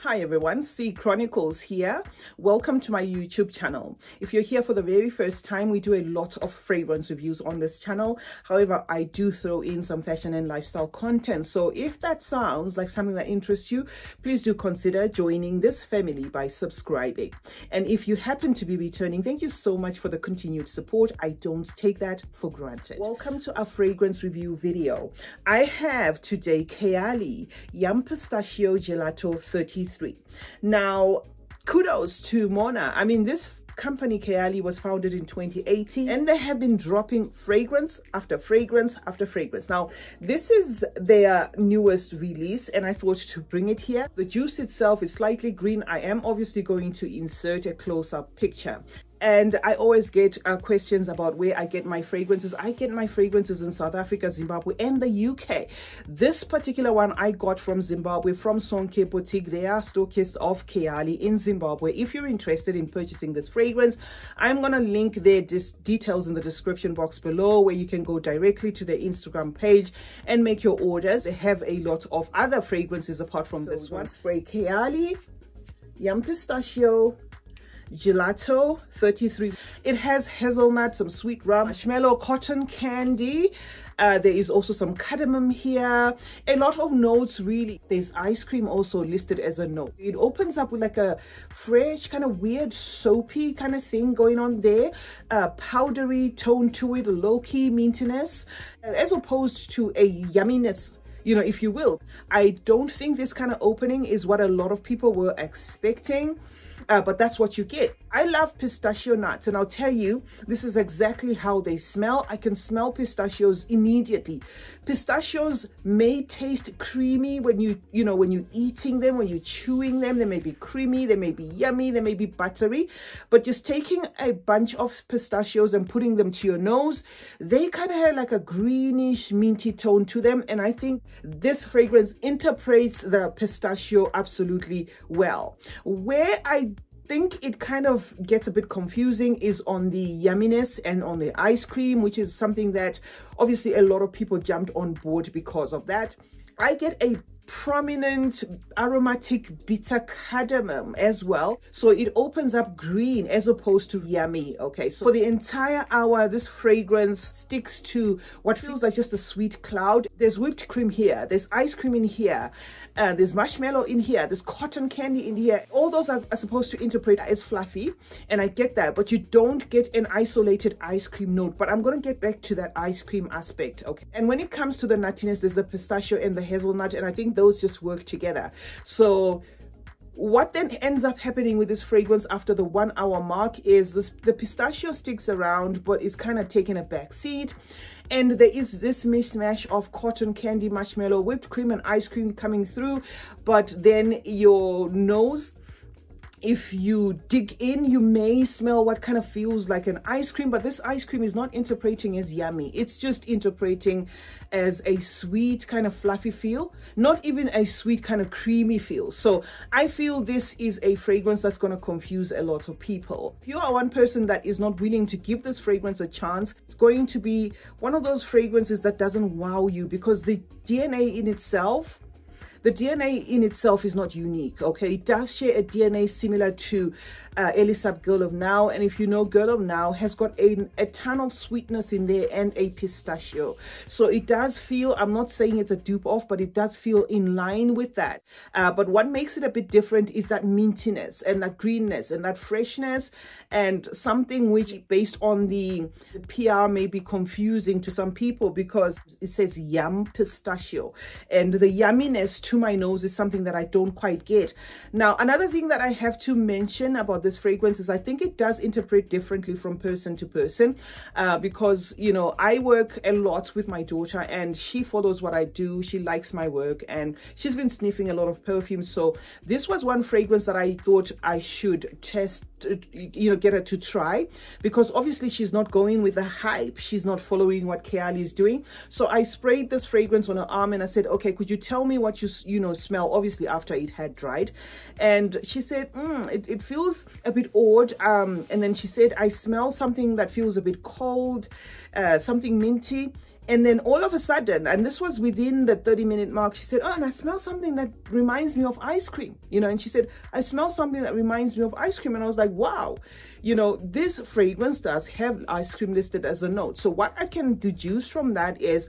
Hi everyone, CeeChronicles here. Welcome to my YouTube channel. If you're here for the very first time, we do a lot of fragrance reviews on this channel. However, I do throw in some fashion and lifestyle content. So if that sounds like something that interests you, please do consider joining this family by subscribing. And if you happen to be returning, thank you so much for the continued support. I don't take that for granted. Welcome to our fragrance review video. I have today Kayali Pistachio Gelato 33. Now, kudos to Mona. I mean, this company Kayali was founded in 2018 and they have been dropping fragrance after fragrance after fragrance. Now, this is their newest release and I thought to bring it here. The juice itself is slightly green. I am obviously going to insert a close-up picture. And I always get questions about where I get my fragrances. I get my fragrances in South Africa, Zimbabwe, and the UK. This particular one I got from Zimbabwe, from Sonke Boutique. They are stockists of Kayali in Zimbabwe. If you're interested in purchasing this fragrance, I'm going to link their details in the description box below, where you can go directly to their Instagram page and make your orders. They have a lot of other fragrances apart from this one. Spray Kayali Pistachio Gelato 33. It has hazelnut, some sweet rum, marshmallow, cotton candy. There is also some cardamom here. A lot of notes, really. There's ice cream also listed as a note. It opens up with like a fresh, kind of weird, soapy kind of thing going on there. Powdery tone to it, low-key mintiness, as opposed to a yumminess, you know, if you will. I don't think this kind of opening is what a lot of people were expecting. But that's what you get. I love pistachio nuts, and I'll tell you, this is exactly how they smell. I can smell pistachios immediately. Pistachios may taste creamy when when you're eating them, when you're chewing them. They may be creamy, they may be yummy, they may be buttery. But just taking a bunch of pistachios and putting them to your nose, they kind of have like a greenish, minty tone to them. And I think this fragrance interprets the pistachio absolutely well. Where I think it kind of gets a bit confusing is on the yumminess and on the ice cream, which is something that obviously a lot of people jumped on board because of that. I get a prominent aromatic bitter cardamom as well, so it opens up green as opposed to yummy. Okay, so for the entire hour this fragrance sticks to what feels like just a sweet cloud. There's whipped cream here, there's ice cream in here, there's marshmallow in here, there's cotton candy in here. All those are supposed to interpret as fluffy, and I get that, but you don't get an isolated ice cream note. But I'm going to get back to that ice cream aspect. Okay, and when it comes to the nuttiness, there's the pistachio and the hazelnut, and I think those just work together. So what then ends up happening with this fragrance after the 1 hour mark is the pistachio sticks around, but it's kind of taking a back seat, and there is this mishmash of cotton candy, marshmallow, whipped cream, and ice cream coming through. But then your nose, if you dig in, you may smell what kind of feels like an ice cream, but this ice cream is not interpreting as yummy. It's just interpreting as a sweet kind of fluffy feel, not even a sweet kind of creamy feel. So I feel this is a fragrance that's going to confuse a lot of people. If you are one person that is not willing to give this fragrance a chance, it's going to be one of those fragrances that doesn't wow you, because the DNA in itself is not unique. Okay, it does share a DNA similar to Elisab Girl of Now, and if you know, Girl of Now has got a ton of sweetness in there and a pistachio. So it does feel, I'm not saying it's a dupe off, but it does feel in line with that. But what makes it a bit different is that mintiness and that greenness and that freshness, and something which, based on the PR, may be confusing to some people because it says yum pistachio, and the yumminess to my nose is something that I don't quite get. Now, another thing that I have to mention about this fragrance is I think it does interpret differently from person to person, because, you know, I work a lot with my daughter and she follows what I do. She likes my work and she's been sniffing a lot of perfumes. So this was one fragrance that I thought I should test, you know, get her to try, because obviously she's not going with the hype. She's not following what Kayali is doing. So I sprayed this fragrance on her arm and I said, okay, could you tell me what you know, smell, obviously after it had dried? And she said, it feels a bit odd. And then she said, I smell something that feels a bit cold, something minty. And then all of a sudden, and this was within the 30-minute mark, she said, oh, and I smell something that reminds me of ice cream, you know, and she said, I smell something that reminds me of ice cream. And I was like, wow, you know, this fragrance does have ice cream listed as a note. So what I can deduce from that is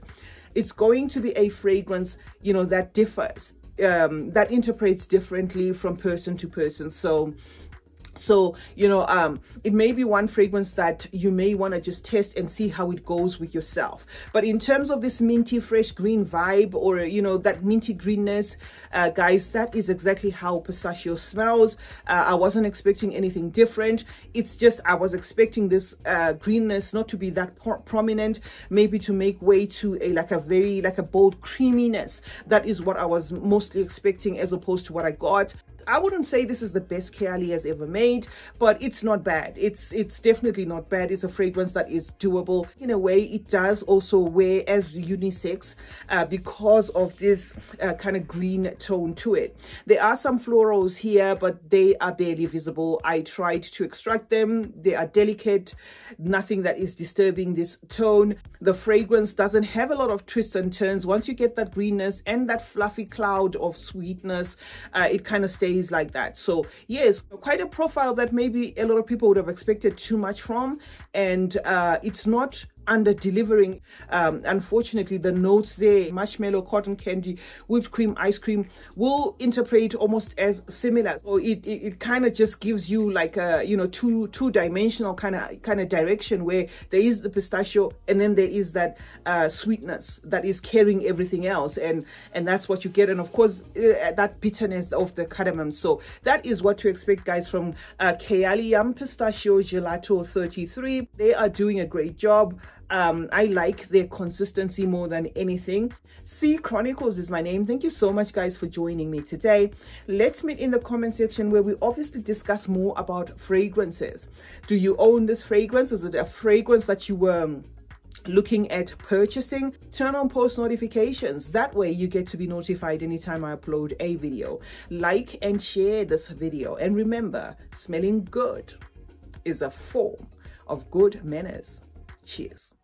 it's going to be a fragrance, you know, that differs, that interprets differently from person to person. So you know, it may be one fragrance that you may want to just test and see how it goes with yourself. But in terms of this minty fresh green vibe, or you know, that minty greenness, guys, that is exactly how pistachio smells. I wasn't expecting anything different. It's just I was expecting this greenness not to be that prominent, maybe to make way to a like a bold creaminess. That is what I was mostly expecting, as opposed to what I got. I wouldn't say this is the best Kayali has ever made, but it's not bad. It's definitely not bad. It's a fragrance that is doable. In a way, it does also wear as unisex because of this kind of green tone to it. There are some florals here, but they are barely visible. I tried to extract them. They are delicate, nothing that is disturbing this tone. The fragrance doesn't have a lot of twists and turns. Once you get that greenness and that fluffy cloud of sweetness, it kind of stays like that. So yes, quite a profile that maybe a lot of people would have expected too much from, and it's not under delivering. Unfortunately, the notes there, marshmallow, cotton candy, whipped cream, ice cream, will interpret almost as similar. So it kind of just gives you like a, you know, two-dimensional kind of direction, where there is the pistachio and then there is that sweetness that is carrying everything else, and that's what you get. And of course, that bitterness of the cardamom. So that is what to expect, guys, from Kayali Pistachio Gelato 33. They are doing a great job. I like their consistency more than anything. CeeChronicles is my name. Thank you so much, guys, for joining me today. Let's meet in the comment section, where we obviously discuss more about fragrances. Do you own this fragrance? Is it a fragrance that you were looking at purchasing? Turn on post notifications. That way you get to be notified anytime I upload a video. Like and share this video. And remember, smelling good is a form of good manners. Cheers.